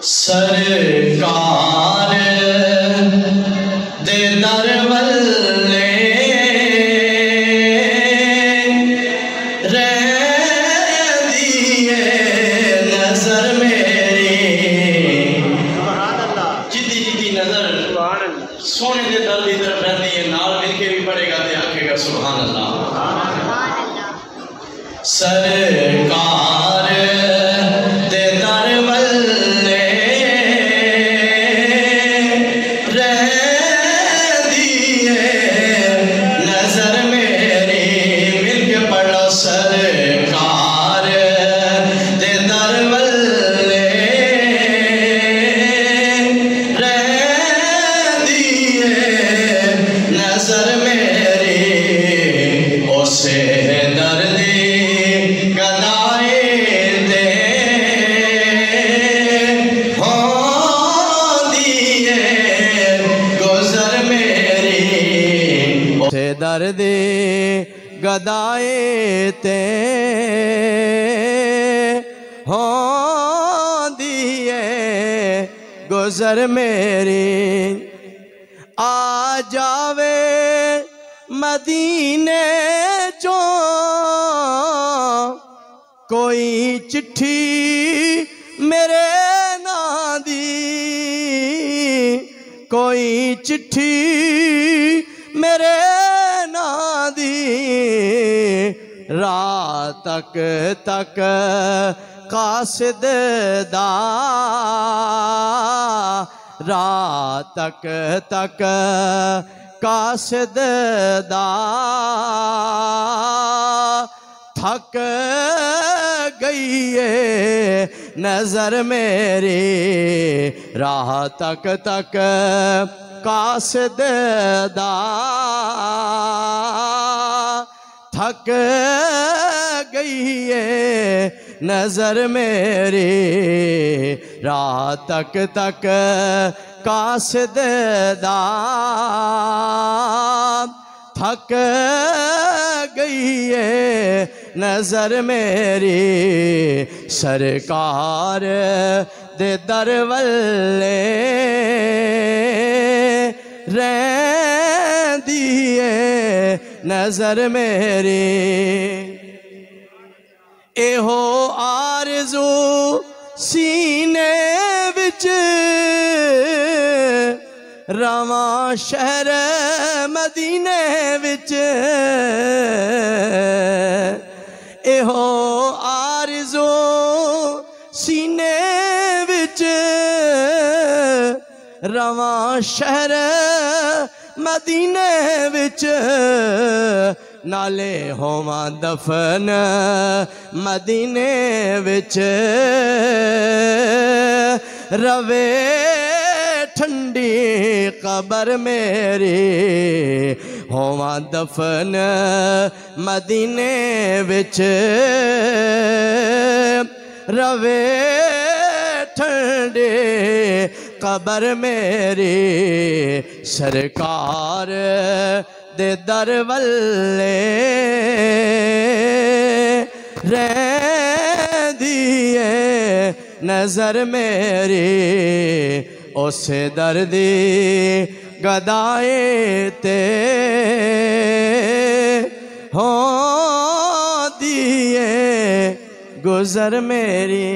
सरकार दे दर वल्ले रहंदी है नजर मेरी। जिद्दी जिद्दी नजर सोने दे दर की तरफ रहती है। नाल मिल के भी पड़ेगा तो आखेगा सुभान अल्लाह। सरकार दे दर वल्ले रहंदी है नजर मेरी। मिल के पढ़ो सरकार दे दर वल्ले रहंदी है नजर मेरी। उसे दर्दी गदाए दे होंदी है गुजर मेरी। उसे दर्दी गदाए ते होंदी है गुजर मेरी। आ जावे मदीने चो कोई चिट्ठी मेरे नां दी, कोई चिट्ठी मेरे नां दी। रात तक कासिद दा, रात तक कासिद दा। थक गई है नजर मेरी। राह तक कासिद दा। थक गई है नजर मेरी। राह तक कासिद दा। थक गई है नजर मेरी। सरकार दे दर वल्ले रहंदी है नजर मेरी। एहो आरज़ू सीने विच रवा शहर मदीने विच। एहो आरज़ू सीने विच रवा शहर मदीने विच। नाले होवा दफन मदीने विच। रवे ठंडी कबर मेरी। होवा दफन मदीने विच। रवे ठंडे कबर मेरी। सरकार दे दर वल्ले रहंदी है नजर मेरी। उसे दर्दी गदाए ते होंदी है गुजर मेरी।